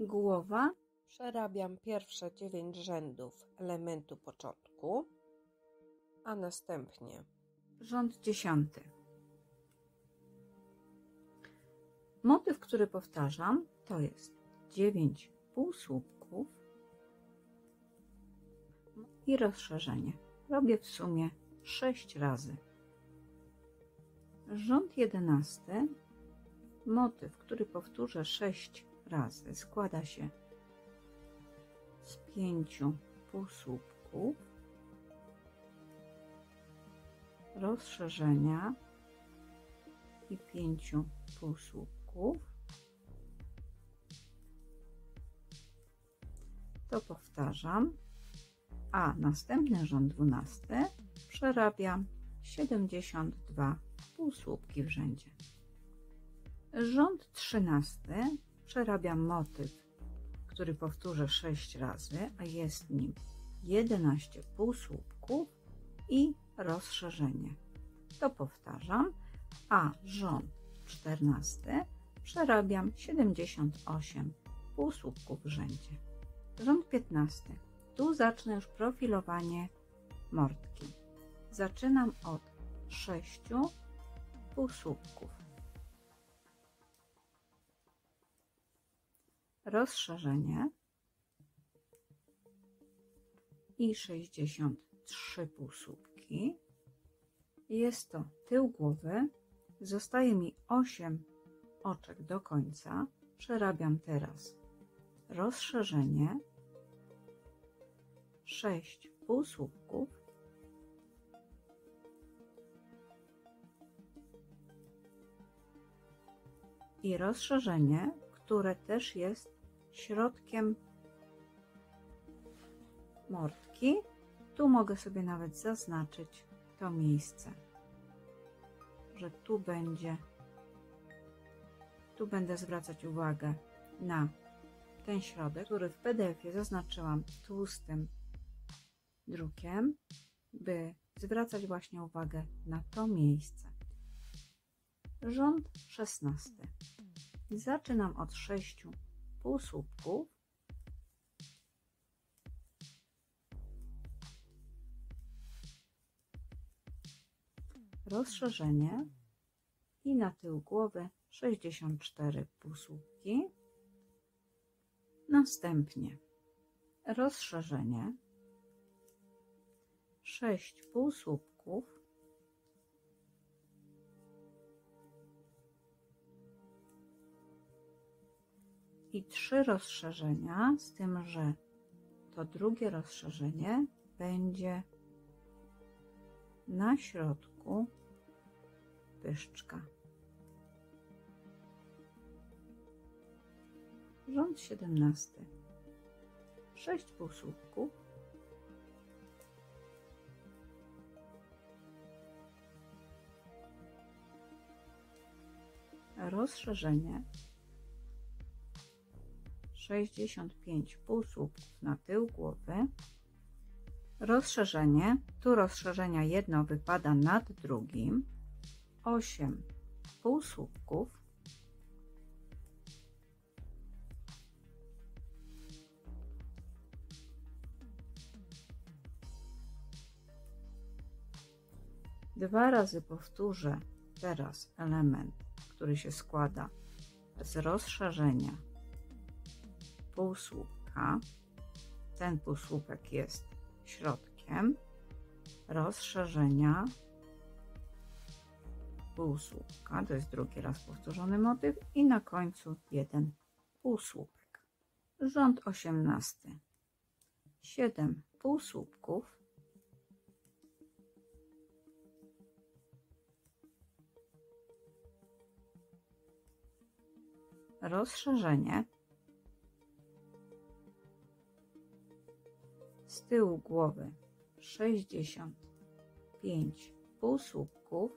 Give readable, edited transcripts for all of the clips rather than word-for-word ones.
Głowa. Przerabiam pierwsze 9 rzędów elementu początku, a następnie Rząd 10. Motyw, który powtarzam, to jest 9 półsłupków i rozszerzenie. Robię w sumie 6 razy. Rząd 11. Motyw, który powtórzę 6 razy, składa się z 5 półsłupków, rozszerzenia i 5 półsłupków. To powtarzam, a następny rząd 12 przerabiam 72 półsłupki w rzędzie. Rząd 13 przerabiam motyw, który powtórzę 6 razy, a jest nim 11 półsłupków i rozszerzenie. To powtarzam, a rząd 14 przerabiam 78 półsłupków w rzędzie. Rząd 15. Tu zacznę już profilowanie mordki. Zaczynam od 6 półsłupków. Rozszerzenie i 63 półsłupki. Jest to tył głowy. Zostaje mi 8 oczek do końca. Przerabiam teraz rozszerzenie, 6 półsłupków i rozszerzenie, które też jest środkiem mordki. Tu mogę sobie nawet zaznaczyć to miejsce, że tu będę zwracać uwagę na ten środek, który w PDF-ie zaznaczyłam tłustym drukiem, by zwracać właśnie uwagę na to miejsce. Rząd 16. Zaczynam od 6 półsłupków, rozszerzenie i na tył głowy 64 półsłupki. Następnie rozszerzenie, 6 półsłupków i 3 rozszerzenia, z tym, że to drugie rozszerzenie będzie na środku pyszczka. Rząd 17. 6 półsłupków, rozszerzenie, 65 półsłupków na tył głowy, rozszerzenie, tu rozszerzenia jedno wypada nad drugim, 8 półsłupków, dwa razy powtórzę teraz element, który się składa z rozszerzenia półsłupka. Ten półsłupek jest środkiem, rozszerzenia półsłupka, to jest drugi raz powtórzony motyw i na końcu jeden półsłupek. Rząd 18. 7 półsłupków, rozszerzenie, z tyłu głowy 65 półsłupków,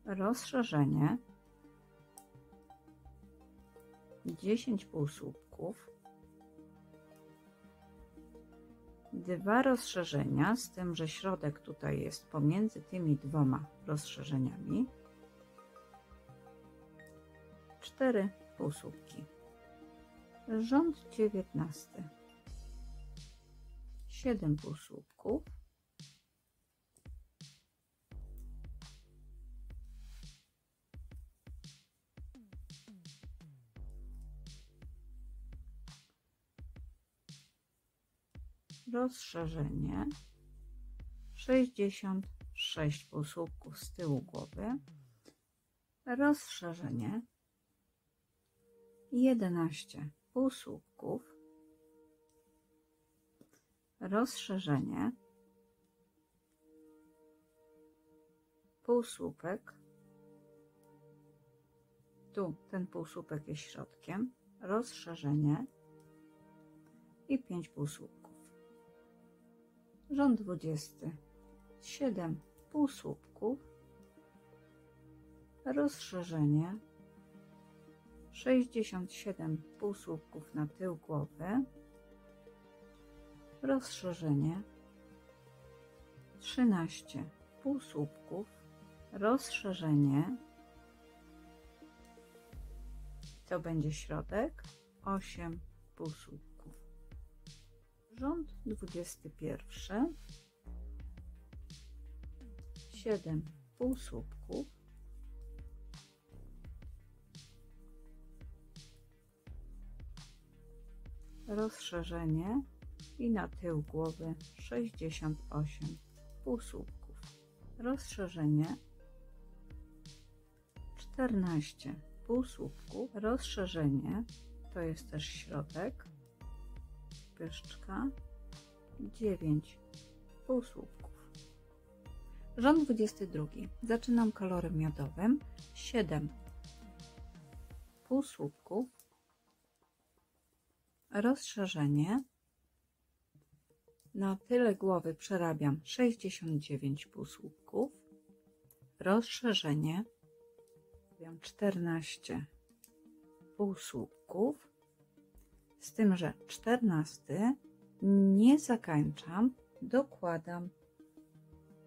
rozszerzenie, 10 półsłupków, 2 rozszerzenia, z tym, że środek tutaj jest pomiędzy tymi dwoma rozszerzeniami, 4 półsłupki. Rząd 19. 7 półsłupków. Rozszerzenie 66 półsłupków z tyłu głowy, rozszerzenie 11 półsłupków, rozszerzenie, półsłupek, tu ten półsłupek jest środkiem, rozszerzenie i 5 półsłupków. Rząd 20. 7 półsłupków, rozszerzenie, 67 półsłupków na tył głowy, rozszerzenie, 13 półsłupków, rozszerzenie, to będzie środek, 8 półsłupków. Rząd 21. 7 półsłupków, rozszerzenie i na tył głowy 68 półsłupków, rozszerzenie, 14 półsłupków, rozszerzenie, to jest też środek, pyszczka, 9 półsłupków. Rząd 22. Zaczynam kolorem miodowym, 7 półsłupków, rozszerzenie, na tyle głowy przerabiam 69 półsłupków, rozszerzenie, 14 półsłupków, z tym, że 14 nie zakończam, dokładam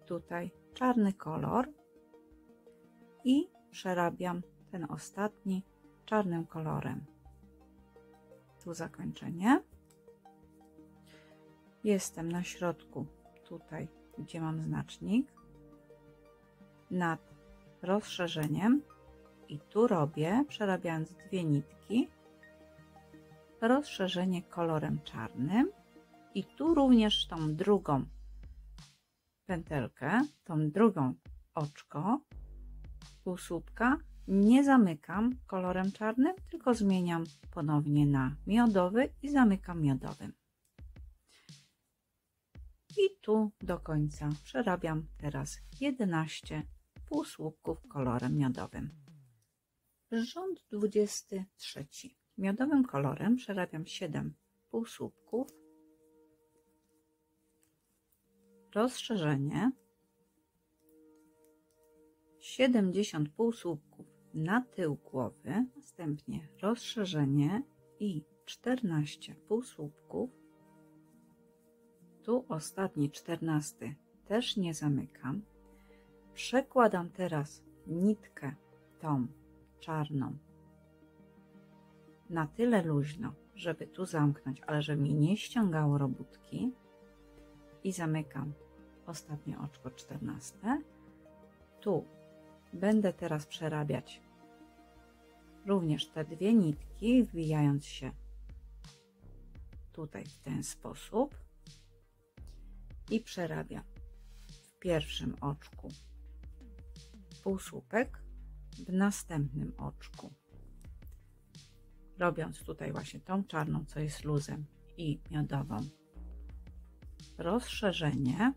tutaj czarny kolor i przerabiam ten ostatni czarnym kolorem. Tu zakończenie. Jestem na środku, tutaj gdzie mam znacznik, nad rozszerzeniem i tu robię, przerabiając 2 nitki, rozszerzenie kolorem czarnym i tu również tą drugą pętelkę, tą drugą oczko półsłupka nie zamykam kolorem czarnym, tylko zmieniam ponownie na miodowy i zamykam miodowym. I tu do końca przerabiam teraz 11 półsłupków kolorem miodowym. Rząd 23. Miodowym kolorem przerabiam 7 półsłupków, rozszerzenie, 70 półsłupków na tył głowy, następnie rozszerzenie i 14 półsłupków. Tu ostatni 14 też nie zamykam. Przekładam teraz nitkę tą czarną na tyle luźno, żeby tu zamknąć, ale żeby mi nie ściągało robótki i zamykam ostatnie oczko 14. Tu będę teraz przerabiać również te 2 nitki, wbijając się tutaj w ten sposób i przerabiam w pierwszym oczku półsłupek, w następnym oczku, robiąc tutaj właśnie tą czarną, co jest luzem, i miodową, rozszerzenie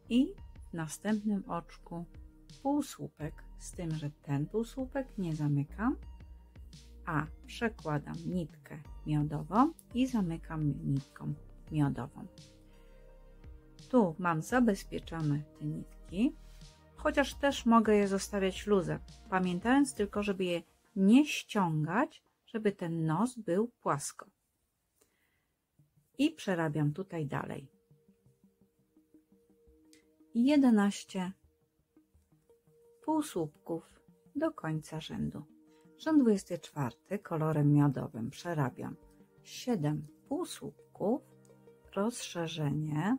i w następnym oczku półsłupek, z tym, że ten półsłupek nie zamykam, a przekładam nitkę miodową i zamykam nitką miodową. Tu mam zabezpieczone te nitki, chociaż też mogę je zostawiać luzem, pamiętając tylko, żeby je nie ściągać, żeby ten nos był płasko. I przerabiam tutaj dalej. 11 półsłupków do końca rzędu. Rząd 24 kolorem miodowym przerabiam 7 półsłupków, rozszerzenie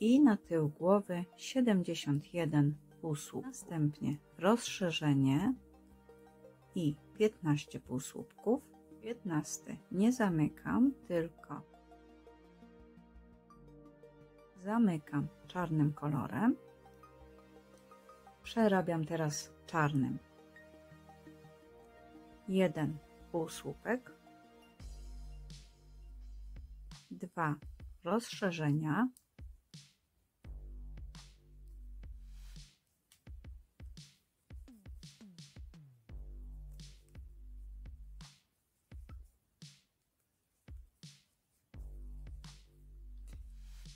i na tył głowy 71 półsłupków. Następnie rozszerzenie i 15 półsłupków. 15 nie zamykam, tylko zamykam czarnym kolorem. Przerabiam teraz czarnym 1 półsłupek, 2 rozszerzenia,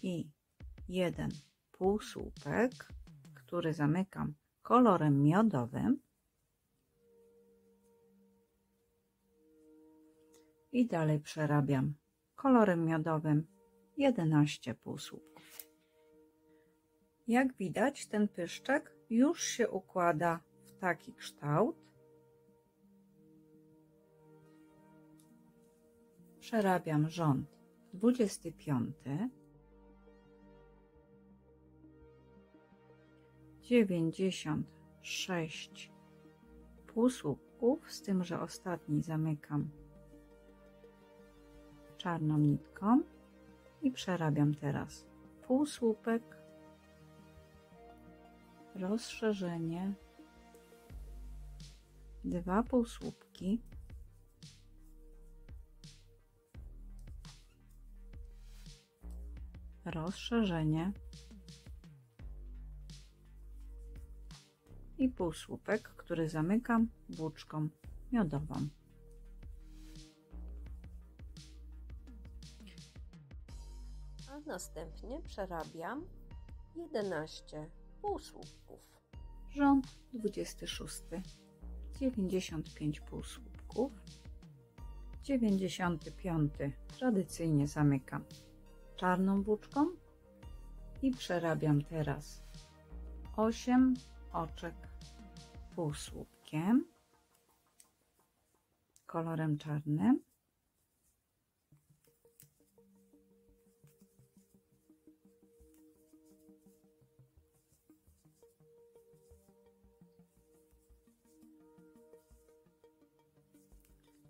i 1 półsłupek, który zamykam kolorem miodowym i dalej przerabiam kolorem miodowym 11 półsłupków. Jak widać, ten pyszczek już się układa w taki kształt. Przerabiam rząd 25, 96 półsłupków, z tym, że ostatni zamykam czarną nitką i przerabiam teraz półsłupek, rozszerzenie, 2 półsłupki, rozszerzenie i półsłupek, który zamykam włóczką miodową. A następnie przerabiam 11 półsłupków. Rząd 26, 95 półsłupków, 95 tradycyjnie zamykam czarną włóczką i przerabiam teraz 8 oczek półsłupkiem kolorem czarnym.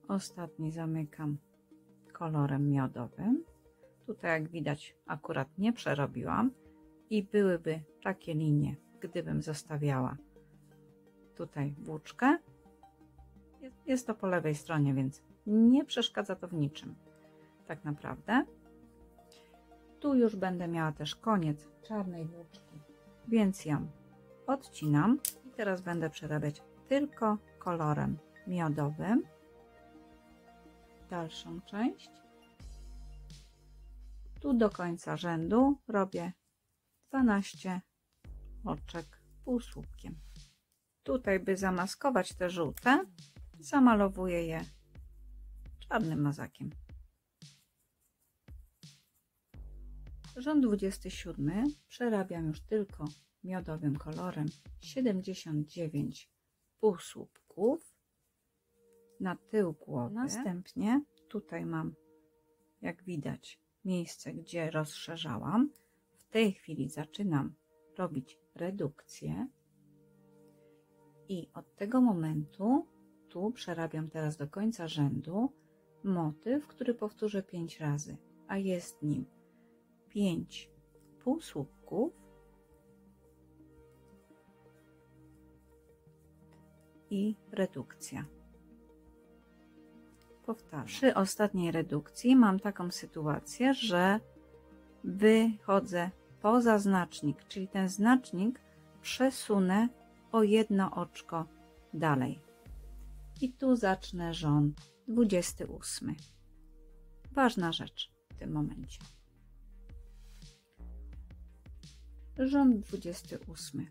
Ostatni zamykam kolorem miodowym. Tutaj, jak widać, akurat nie przerobiłam i byłyby takie linie, gdybym zostawiała tutaj włóczkę. Jest to po lewej stronie, więc nie przeszkadza to w niczym tak naprawdę. Tu już będę miała też koniec czarnej włóczki, więc ją odcinam i teraz będę przerabiać tylko kolorem miodowym dalszą część. Tu do końca rzędu robię 12 oczek półsłupkiem. Tutaj, by zamaskować te żółte, zamalowuję je czarnym mazakiem. Rząd 27 przerabiam już tylko miodowym kolorem, 79 półsłupków na tył głowy. Następnie tutaj mam, jak widać, miejsce, gdzie rozszerzałam. W tej chwili zaczynam robić redukcję i od tego momentu tu przerabiam teraz do końca rzędu motyw, który powtórzę 5 razy, a jest nim 5 półsłupków i redukcja. Powtarzam. Przy ostatniej redukcji mam taką sytuację, że wychodzę poza znacznik, czyli ten znacznik przesunę o jedno oczko dalej. I tu zacznę rząd 28. Ważna rzecz w tym momencie. Rząd 28.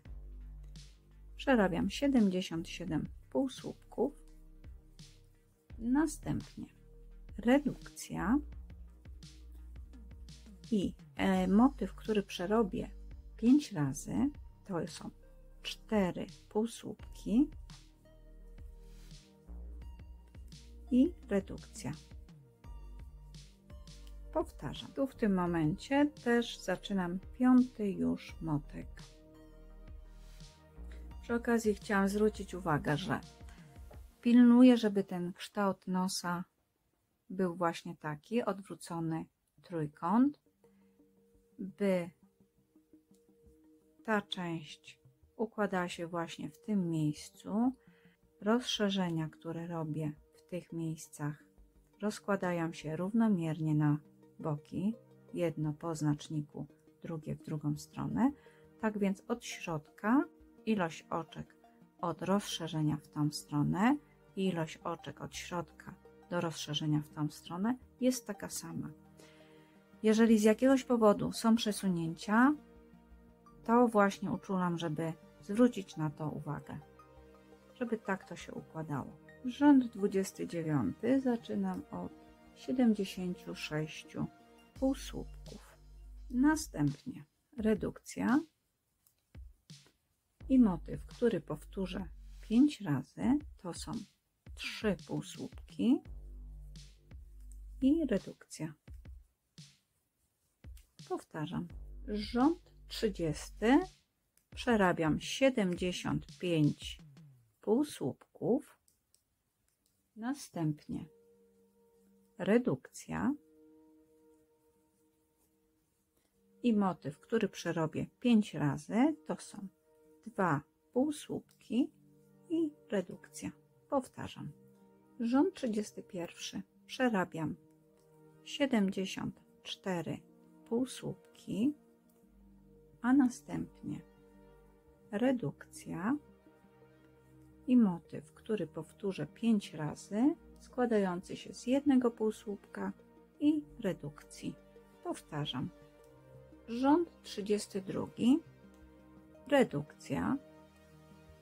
Przerabiam 77 półsłupków. Następnie redukcja i motyw, który przerobię 5 razy, to są 4 półsłupki i redukcja. Powtarzam. Tu w tym momencie też zaczynam 5. już motek. Przy okazji chciałam zwrócić uwagę, że pilnuję, żeby ten kształt nosa był właśnie taki, odwrócony trójkąt, by ta część układała się właśnie w tym miejscu. Rozszerzenia, które robię w tych miejscach, rozkładają się równomiernie na boki, jedno po znaczniku, drugie w drugą stronę. Tak więc od środka ilość oczek od rozszerzenia w tą stronę i ilość oczek od środka do rozszerzenia w tą stronę jest taka sama. Jeżeli z jakiegoś powodu są przesunięcia, to właśnie uczulam, żeby zwrócić na to uwagę, żeby tak to się układało. Rząd 29 zaczynam od 76 półsłupków. Następnie redukcja i motyw, który powtórzę 5 razy, to są 3 półsłupki i redukcja. Powtarzam. Rząd 30 przerabiam 75 półsłupków, następnie redukcja i motyw, który przerobię 5 razy, to są 2 półsłupki i redukcja. Powtarzam. Rząd 31 przerabiam 74 półsłupki, a następnie redukcja i motyw, który powtórzę 5 razy, składający się z jednego półsłupka i redukcji. Powtarzam. Rząd 32, redukcja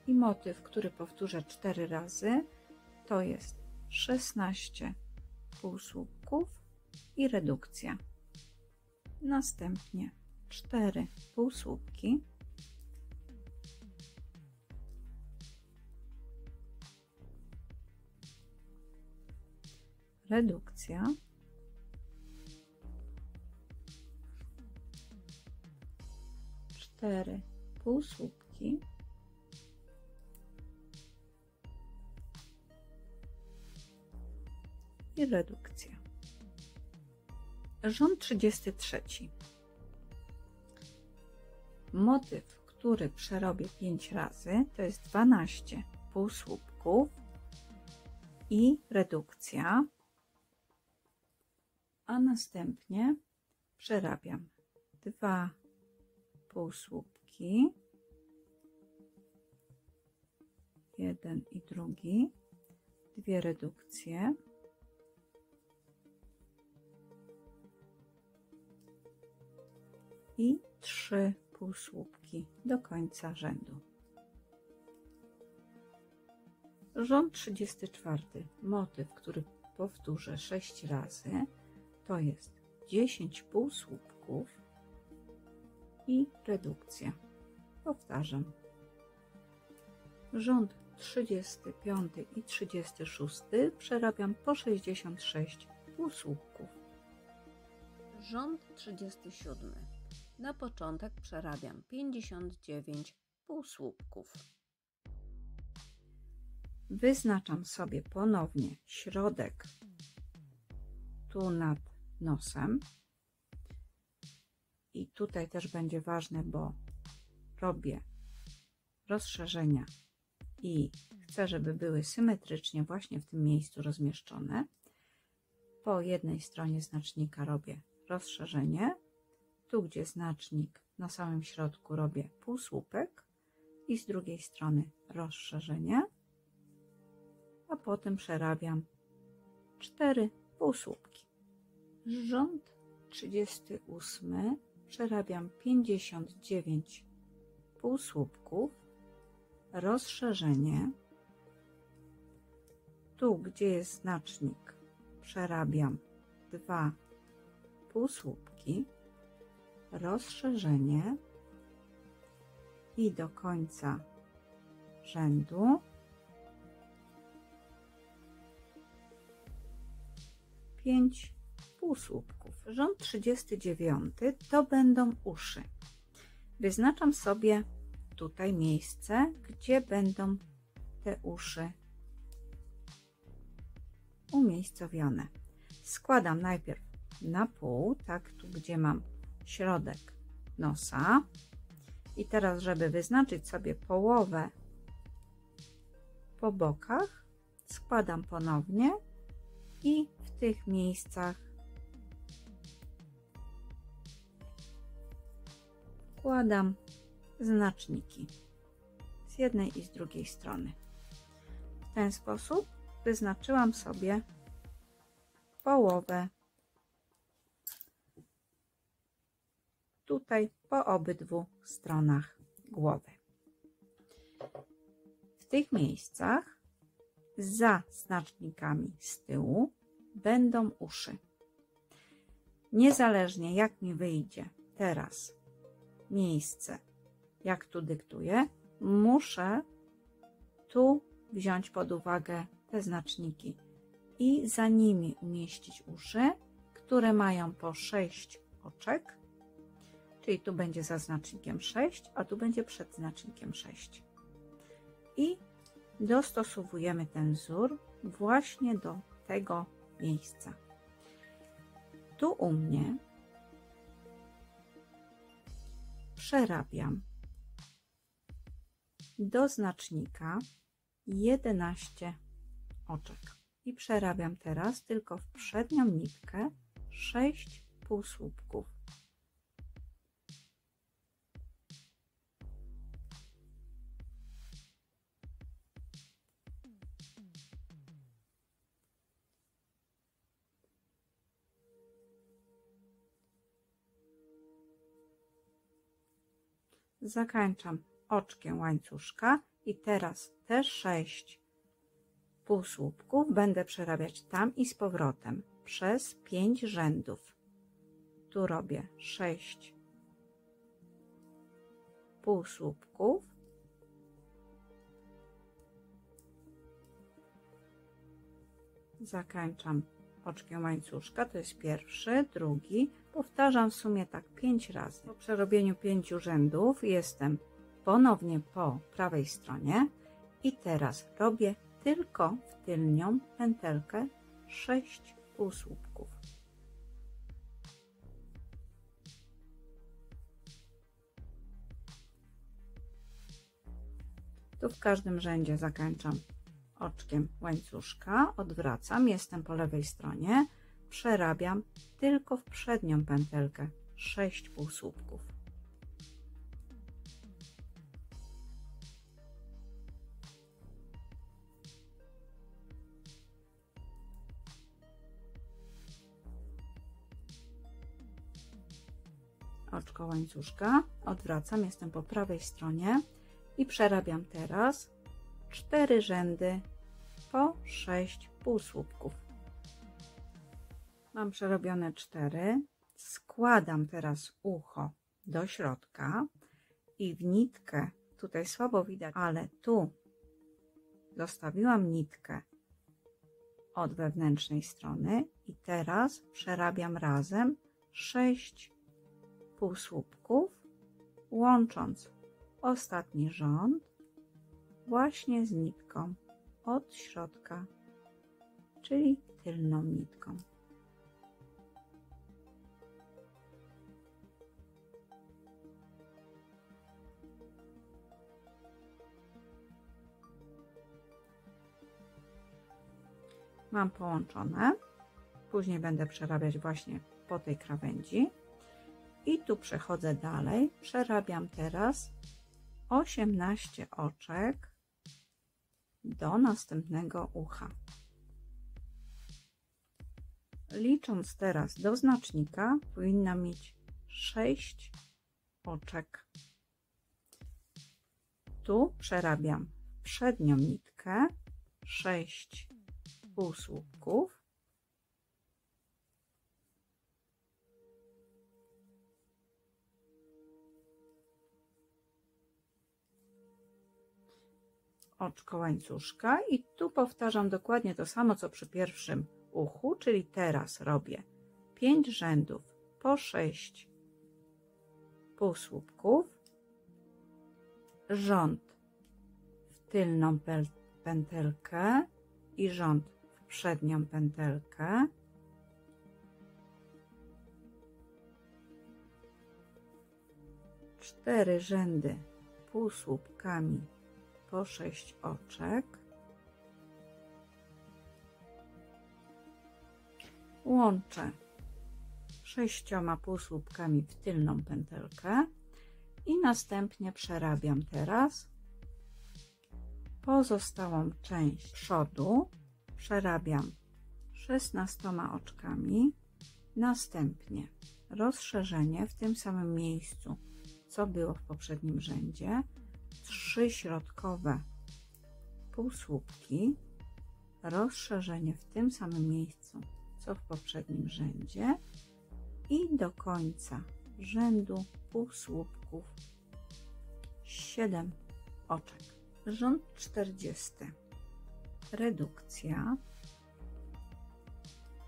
i motyw, który powtórzę 4 razy, to jest 16 półsłupków i redukcja. Następnie 4 półsłupki, redukcja, 4 półsłupki i redukcja. Rząd 33. Motyw, który przerobię 5 razy, to jest 12 półsłupków i redukcja, a następnie przerabiam 2 półsłupki, jeden i drugi, 2 redukcje i 3 półsłupki do końca rzędu. Rząd 34. Motyw, który powtórzę 6 razy, to jest 10 półsłupków i redukcja. Powtarzam. Rząd 35 i 36 przerabiam po 66 półsłupków. Rząd 37. Na początek przerabiam 59 półsłupków. Wyznaczam sobie ponownie środek tu nad nosem i tutaj też będzie ważne, bo robię rozszerzenia i chcę, żeby były symetrycznie właśnie w tym miejscu rozmieszczone. Po jednej stronie znacznika robię rozszerzenie, tu gdzie znacznik na samym środku robię półsłupek i z drugiej strony rozszerzenie, a potem przerabiam 4 półsłupki. Rząd 38 przerabiam 59 półsłupków, rozszerzenie, tu gdzie jest znacznik przerabiam 2 półsłupki, rozszerzenie i do końca rzędu. 5 półsłupków. Rząd 39 to będą uszy. Wyznaczam sobie tutaj miejsce, gdzie będą te uszy umiejscowione. Składam najpierw na pół, tak tu gdzie mam środek nosa. I teraz, żeby wyznaczyć sobie połowę po bokach, składam ponownie i w tych miejscach wkładam znaczniki z jednej i z drugiej strony. W ten sposób wyznaczyłam sobie połowę tutaj po obydwu stronach głowy. W tych miejscach za znacznikami z tyłu będą uszy. Niezależnie jak mi wyjdzie teraz miejsce, jak tu dyktuję, muszę tu wziąć pod uwagę te znaczniki i za nimi umieścić uszy, które mają po 6 oczek, czyli tu będzie za znacznikiem 6, a tu będzie przed znacznikiem 6. I dostosowujemy ten wzór właśnie do tego miejsca. Tu u mnie przerabiam do znacznika 11 oczek i przerabiam teraz tylko w przednią nitkę 6 półsłupków. Zakończam oczkiem łańcuszka i teraz te 6 półsłupków będę przerabiać tam i z powrotem przez 5 rzędów. Tu robię 6 półsłupków. Zakończam oczkiem łańcuszka, to jest pierwszy, drugi. Powtarzam w sumie tak 5 razy. Po przerobieniu 5 rzędów jestem ponownie po prawej stronie i teraz robię tylko w tylnią pętelkę 6 półsłupków. Tu w każdym rzędzie zakończam oczkiem łańcuszka, odwracam, jestem po lewej stronie, przerabiam tylko w przednią pętelkę 6 półsłupków. Oczko łańcuszka, odwracam, jestem po prawej stronie i przerabiam teraz 4 rzędy po 6 półsłupków. Mam przerobione 4, składam teraz ucho do środka i w nitkę, tutaj słabo widać, ale tu zostawiłam nitkę od wewnętrznej strony i teraz przerabiam razem 6 półsłupków, łącząc ostatni rząd właśnie z nitką od środka, czyli tylną nitką. Mam połączone, później będę przerabiać właśnie po tej krawędzi i tu przechodzę dalej, przerabiam teraz 18 oczek do następnego ucha. Licząc teraz do znacznika, powinna mieć 6 oczek. Tu przerabiam przednią nitkę 6 półsłupków. oczko łańcuszka i tu powtarzam dokładnie to samo, co przy pierwszym uchu, czyli teraz robię 5 rzędów po 6 półsłupków, rząd w tylną pętelkę i rząd w przednią pętelkę, cztery rzędy półsłupkami po 6 oczek, łączę 6 półsłupkami w tylną pętelkę i następnie przerabiam teraz pozostałą część przodu, przerabiam 16 oczkami, następnie rozszerzenie w tym samym miejscu, co było w poprzednim rzędzie, 3 środkowe półsłupki, rozszerzenie w tym samym miejscu, co w poprzednim rzędzie i do końca rzędu półsłupków 7 oczek. Rząd 40. Redukcja,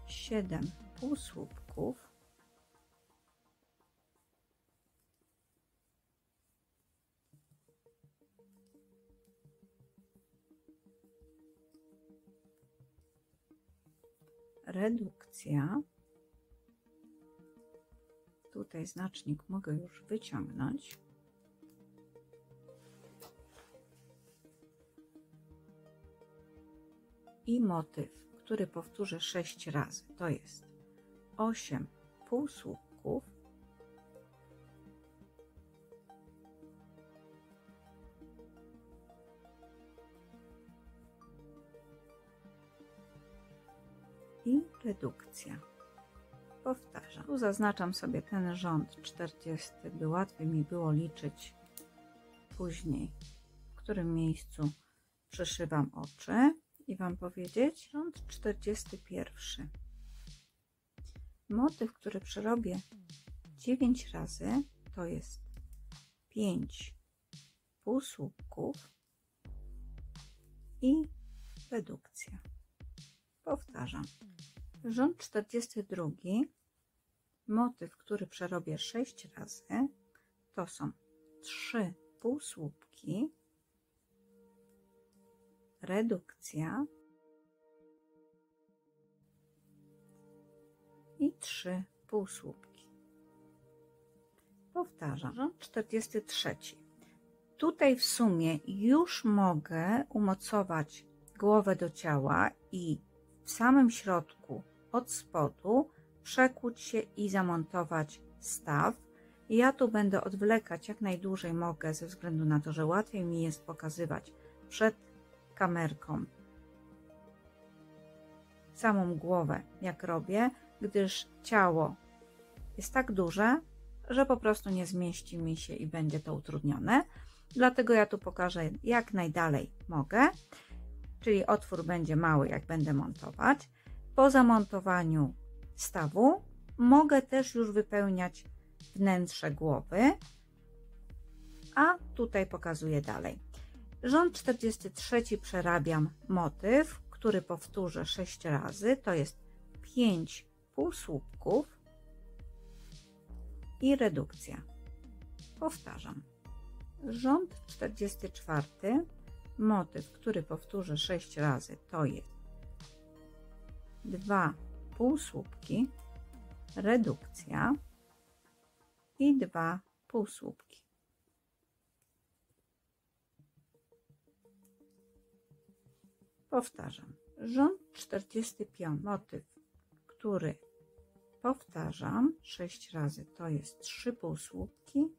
7 półsłupków, redukcja, tutaj znacznik mogę już wyciągnąć, i motyw, który powtórzę 6 razy, to jest 8 półsłupków, i redukcja. Powtarzam. Tu zaznaczam sobie ten rząd 40, by łatwiej mi było liczyć później, w którym miejscu przyszywam oczy i Wam powiedzieć. Rząd 41. Motyw, który przerobię 9 razy, to jest 5 półsłupków i redukcja. Powtarzam. Rząd 42. Motyw, który przerobię 6 razy, to są 3 półsłupki, redukcja i 3 półsłupki. Powtarzam. Rząd 43. Tutaj w sumie już mogę umocować głowę do ciała i w samym środku od spodu przekuć się i zamontować staw. Ja tu będę odwlekać jak najdłużej mogę, ze względu na to, że łatwiej mi jest pokazywać przed kamerką samą głowę, jak robię, gdyż ciało jest tak duże, że po prostu nie zmieści mi się i będzie to utrudnione. Dlatego ja tu pokażę jak najdalej mogę, czyli otwór będzie mały, jak będę montować. Po zamontowaniu stawu mogę też już wypełniać wnętrze głowy, a tutaj pokazuję dalej. Rząd 43 przerabiam motyw, który powtórzę 6 razy, to jest 5 półsłupków i redukcja. Powtarzam. Rząd 44, motyw, który powtórzę 6 razy, to jest 2 półsłupki, redukcja i 2 półsłupki. Powtarzam. Rząd 45, motyw, który powtarzam 6 razy, to jest 3 półsłupki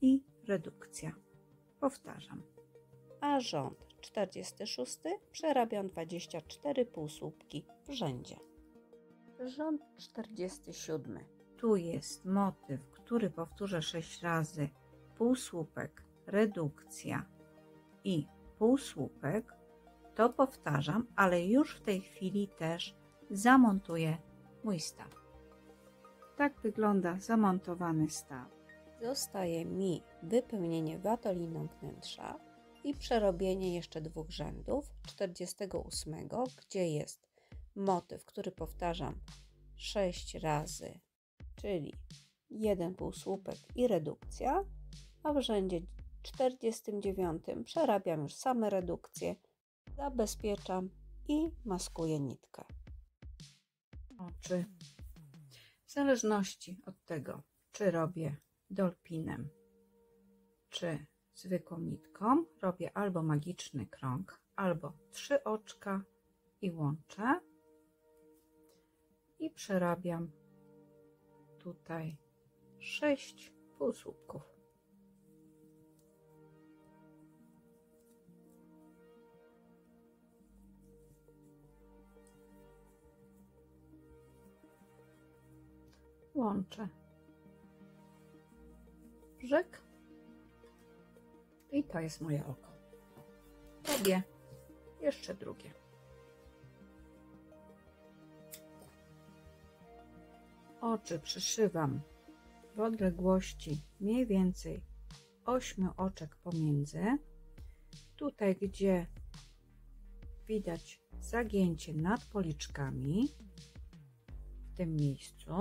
i redukcja. Powtarzam. A rząd 46 przerabiam 24 półsłupki w rzędzie. Rząd 47. Tu jest motyw, który powtórzę 6 razy, półsłupek, redukcja i półsłupek. To powtarzam, ale już w tej chwili też zamontuję mój staw. Tak wygląda zamontowany staw. Zostaje mi wypełnienie watoliną wnętrza i przerobienie jeszcze 2 rzędów 48, gdzie jest motyw, który powtarzam 6 razy, czyli 1 półsłupek i redukcja, a w rzędzie 49 przerabiam już same redukcje, zabezpieczam i maskuję nitkę. Oczy. W zależności od tego, czy robię dolpinem, czy zwykłą nitką, robię albo magiczny krąg, albo 3 oczka i łączę i przerabiam tutaj 6 półsłupków. Łączę brzeg i to jest moje oko. Robię jeszcze drugie. Oczy przyszywam w odległości mniej więcej 8 oczek pomiędzy. Tutaj, gdzie widać zagięcie nad policzkami, w tym miejscu,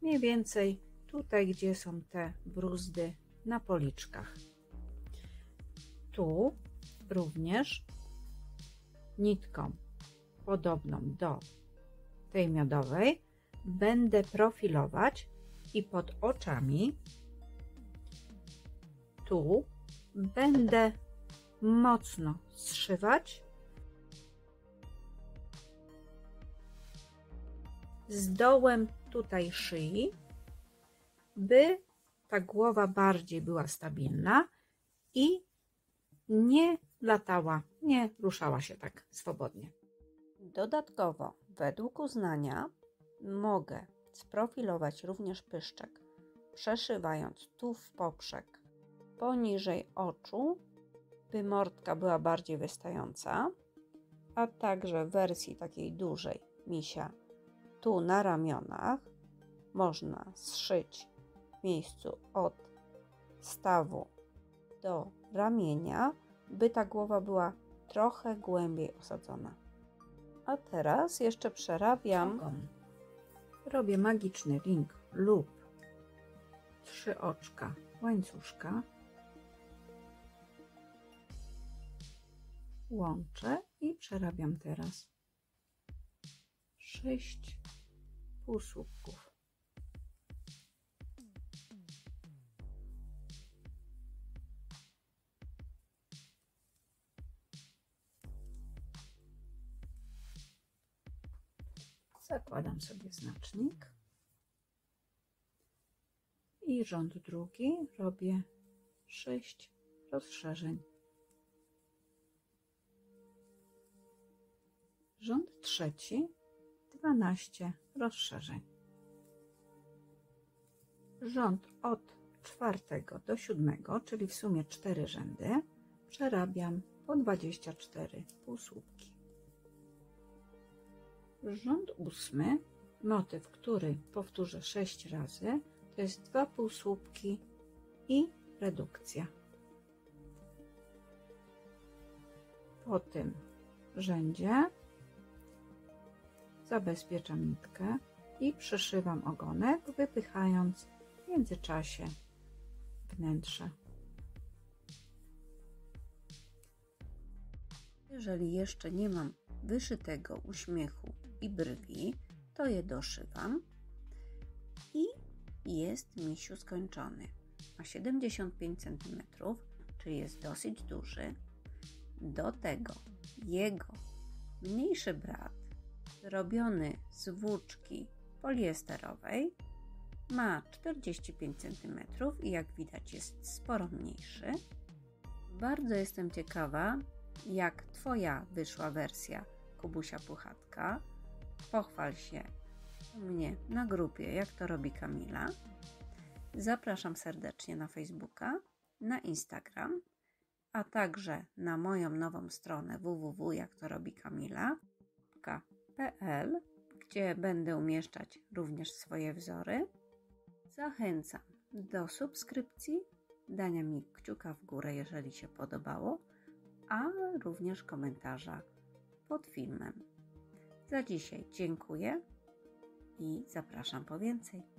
mniej więcej tutaj, gdzie są te bruzdy na policzkach. Tu również nitką podobną do tej miodowej będę profilować i pod oczami tu będę mocno zszywać z dołem tutaj szyi, by ta głowa bardziej była stabilna i nie latała, nie ruszała się tak swobodnie. Dodatkowo, według uznania, mogę sprofilować również pyszczek, przeszywając tu w poprzek poniżej oczu, by mordka była bardziej wystająca, a także w wersji takiej dużej misia tu na ramionach można zszyć w miejscu od stawu do ramienia, by ta głowa była trochę głębiej osadzona. A teraz jeszcze przerabiam. Robię magiczny ring lub 3 oczka łańcuszka. Łączę i przerabiam teraz 6 półsłupków. Zakładam sobie znacznik i rząd drugi robię 6 rozszerzeń. Rząd trzeci 12 rozszerzeń. Rząd od 4 do 7, czyli w sumie 4 rzędy, przerabiam po 24 półsłupki. Rząd 8, motyw, który powtórzę 6 razy, to jest 2 półsłupki i redukcja. Po tym rzędzie zabezpieczam nitkę i przyszywam ogonek, wypychając w międzyczasie wnętrze. Jeżeli jeszcze nie mam wyszytego uśmiechu i brwi, to je doszywam i jest misiu skończony. Ma 75 cm, czyli jest dosyć duży. Do tego jego mniejszy brat, zrobiony z włóczki poliesterowej, ma 45 cm i jak widać jest sporo mniejszy. Bardzo jestem ciekawa, jak Twoja wyszła wersja Kubusia Puchatka. Pochwal się u mnie na grupie, jak to robi Kamila. Zapraszam serdecznie na Facebooka, na Instagram, a także na moją nową stronę www.jaktorobikamiła.pl, gdzie będę umieszczać również swoje wzory. Zachęcam do subskrypcji dania mi kciuka w górę, jeżeli się podobało, a również komentarza pod filmem. Za dzisiaj dziękuję i zapraszam po więcej.